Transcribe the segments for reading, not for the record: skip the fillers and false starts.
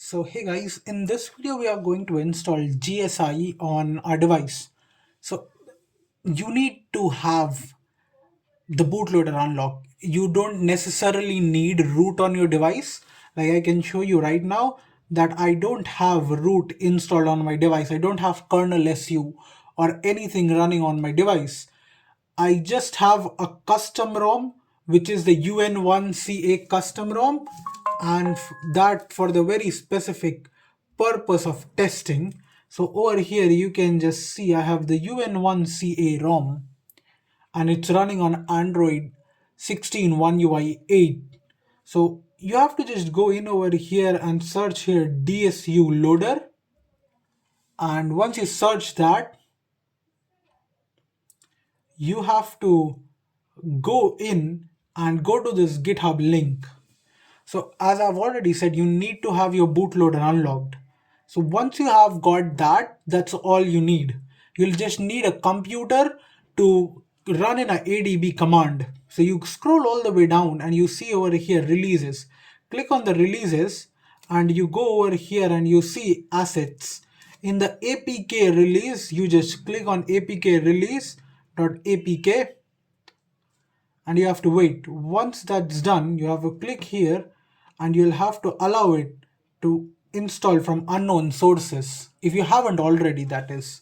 So hey guys, in this video we are going to install GSI on our device. So you need to have the bootloader unlocked. You don't necessarily need root on your device. Like I can show you right now that I don't have root installed on my device. I don't have kernel SU or anything running on my device. I just have a custom ROM, which is the UN1CA custom ROM, and that for the very specific purpose of testing. So over here you can just see I have the UN1CA ROM and it's running on Android 16 One UI 8. So you have to just go in over here and search here DSU loader, and once you search that, you have to go in and go to this GitHub link. So as I've already said, you need to have your bootloader unlocked. So once you have got that, that's all you need. You'll just need a computer to run in a ADB command. So you scroll all the way down and you see over here releases. Click on the releases and you go over here and you see assets. In the APK release, you just click on APK release.apk and you have to wait. Once that's done, you have to click here and you'll have to allow it to install from unknown sources if you haven't already, that is.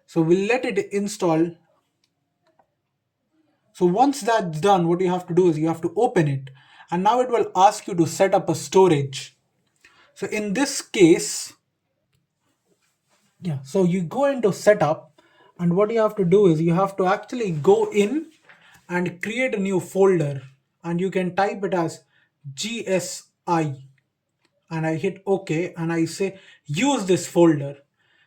So we'll let it install. So once that's done, what you have to do is you have to open it, and now it will ask you to set up a storage. So in this case, so you go into setup, and what you have to do is you have to actually go in and create a new folder, and you can type it as GSI, and I hit OK and I say use this folder.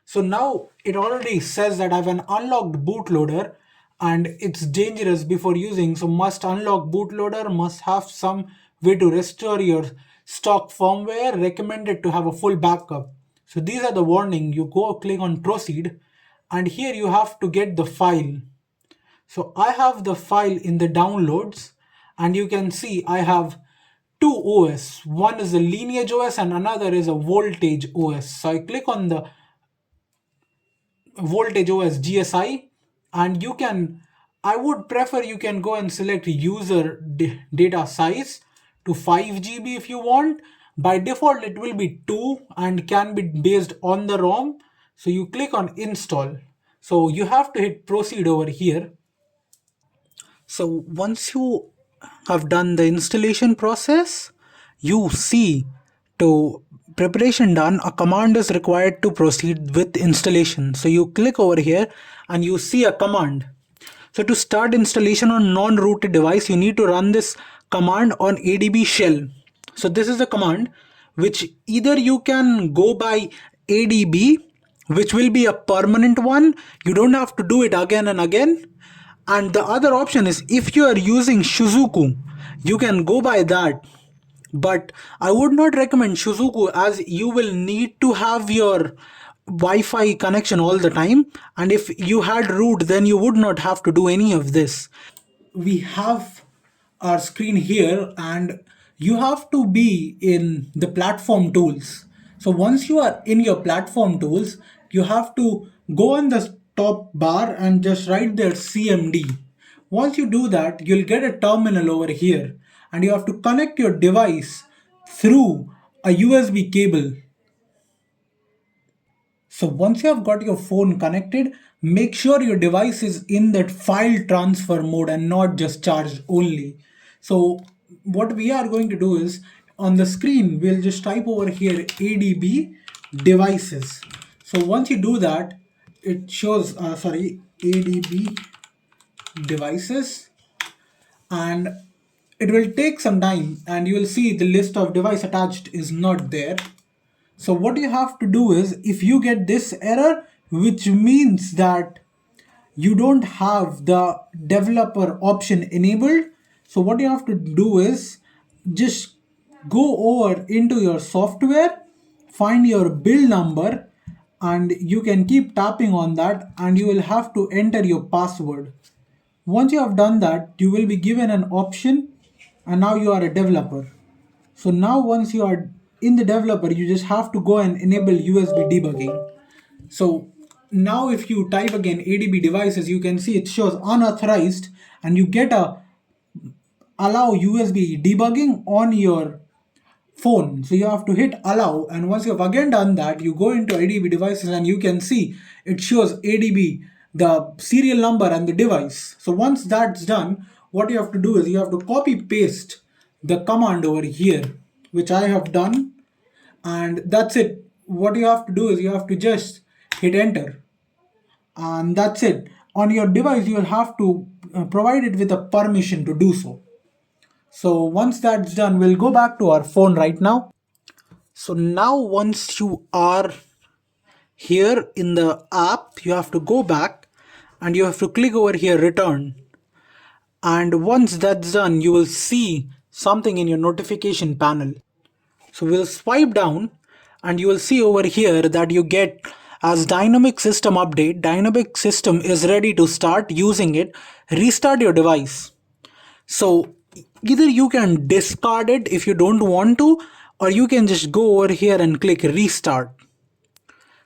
So now it already says that I have an unlocked bootloader and it's dangerous before using, so must unlock bootloader, must have some way to restore your stock firmware, recommended to have a full backup. So these are the warning. You go click on proceed and here you have to get the file. So I have the file in the downloads and you can see I have two OS. One is a Lineage OS and another is a Voltage OS. So I click on the VoltageOS GSI and I would prefer you can go and select user data size to 5 GB if you want. By default it will be 2 and can be based on the ROM. So you click on install. So you have to hit proceed over here. So once you have done the installation process, you see to preparation done, a command is required to proceed with installation. So you click over here and you see a command. So to start installation on non-rooted device, you need to run this command on ADB shell. So this is a command which either you can go by ADB, which will be a permanent one. You don't have to do it again and again. And the other option is if you are using Shizuku, you can go by that. But I would not recommend Shizuku as you will need to have your Wi-Fi connection all the time. And if you had root, then you would not have to do any of this. We have our screen here and you have to be in the platform tools. So once you are in your platform tools, you have to go on the top bar and just write there CMD. Once you do that, you'll get a terminal over here and you have to connect your device through a USB cable. So once you have got your phone connected, make sure your device is in that file transfer mode and not just charged only. So what we are going to do is on the screen, we'll just type over here ADB devices. So once you do that, it shows, ADB devices, and it will take some time and you will see the list of device attached is not there. So what you have to do is if you get this error, which means that you don't have the developer option enabled, so what you have to do is just go over into your software, find your build number, and you can keep tapping on that and you will have to enter your password. Once you have done that, you will be given an option and now you are a developer. So now once you are in the developer, you just have to go and enable USB debugging. So now if you type again ADB devices, you can see it shows unauthorized, and you get a allow USB debugging on your phone. So you have to hit allow, and once you've again done that, you go into ADB devices and you can see it shows ADB, the serial number and the device. So once that's done, what you have to do is you have to copy paste the command over here, which I have done, and that's it. What you have to do is you have to just hit enter, and that's it. On your device, you will have to provide it with a permission to do so. So once that's done, we'll go back to our phone right now. So now once you are here in the app, you have to go back and you have to click over here return. And once that's done, you will see something in your notification panel. So we'll swipe down and you will see over here that you get as dynamic system update. Dynamic system is ready to start using it. Restart your device. So either you can discard it if you don't want to, or you can just go over here and click restart.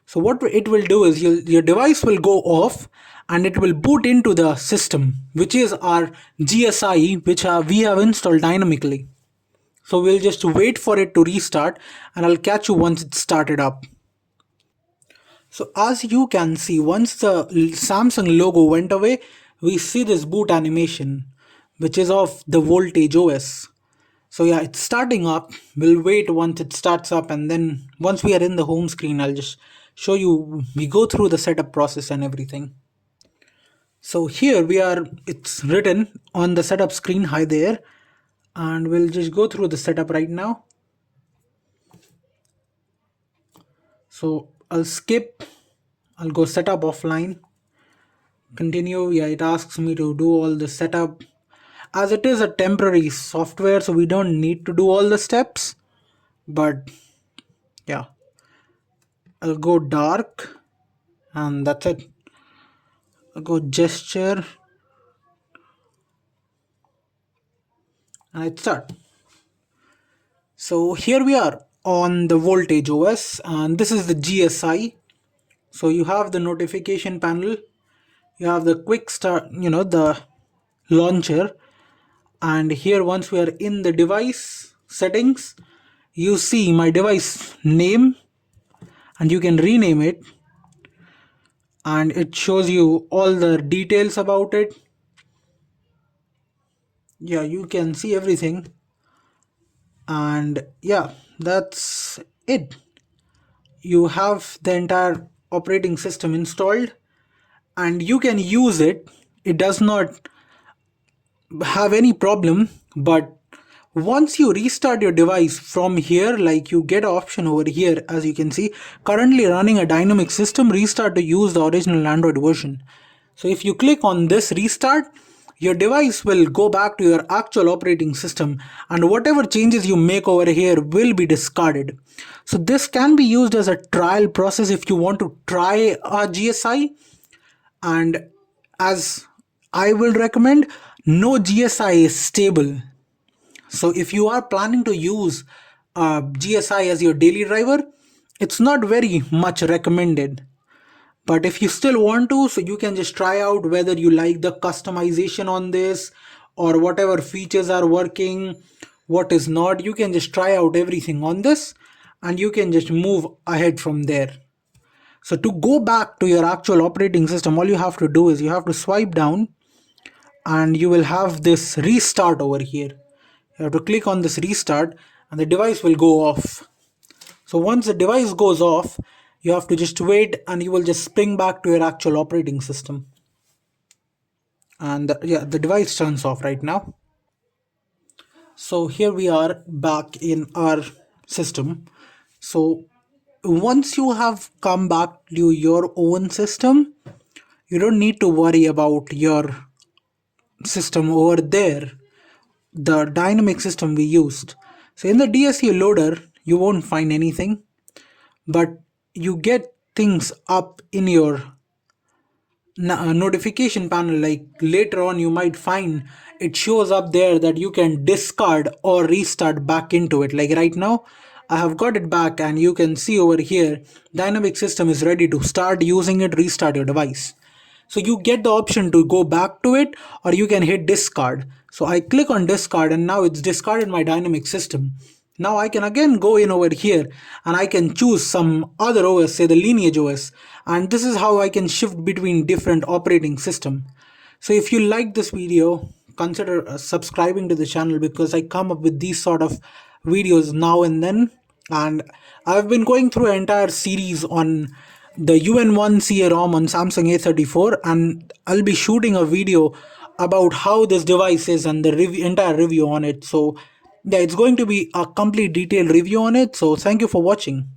So what it will do is your device will go off and it will boot into the system, which is our GSI, which we have installed dynamically. So we'll just wait for it to restart and I'll catch you once it's started up. So as you can see, once the Samsung logo went away, we see this boot animation, which is of the VoltageOS. So yeah, it's starting up. We'll wait once it starts up, and then once we are in the home screen, I'll just show you, we go through the setup process and everything. So here we are, it's written on the setup screen, hi there, and we'll just go through the setup right now. So I'll skip, I'll go setup offline, continue. Yeah, it asks me to do all the setup. As it is a temporary software, so we don't need to do all the steps, but yeah, I'll go dark and that's it. I'll go gesture and it start. So here we are on the VoltageOS, and this is the GSI. So you have the notification panel, you have the quick start, the launcher, and here once we are in the device settings, you see my device name and you can rename it, and it shows you all the details about it. Yeah, you can see everything, and yeah, that's it. You have the entire operating system installed and you can use it. It does not have any problem, but once you restart your device from here, like you get an option over here, as you can see, currently running a dynamic system, restart to use the original Android version. So if you click on this restart, your device will go back to your actual operating system, and whatever changes you make over here will be discarded. So this can be used as a trial process if you want to try a GSI, and as I will recommend, no GSI is stable. So if you are planning to use GSI as your daily driver, it's not very much recommended. But if you still want to, so you can just try out whether you like the customization on this or whatever features are working, what is not. You can just try out everything on this and you can just move ahead from there. So to go back to your actual operating system, all you have to do is you have to swipe down and you will have this restart over here. You have to click on this restart and the device will go off. So once the device goes off, you have to just wait and you will just spring back to your actual operating system. And yeah, the device turns off right now. So here we are back in our system. So once you have come back to your own system, you don't need to worry about your system over there, the dynamic system we used. So in the DSU loader, you won't find anything, but you get things up in your notification panel. Like later on, you might find it shows up there that you can discard or restart back into it. Like right now, I have got it back, and you can see over here dynamic system is ready to start using it. Restart your device. So you get the option to go back to it, or you can hit discard. So I click on discard, and now it's discarded my dynamic system. Now I can again go in over here and I can choose some other OS, say the lineage OS, and this is how I can shift between different operating system. So if you like this video, consider subscribing to the channel, because I come up with these sort of videos now and then. And I've been going through an entire series on the UN1 CA ROM on Samsung A34, and I'll be shooting a video about how this device is and the entire review on it. So yeah, it's going to be a complete detailed review on it. So thank you for watching.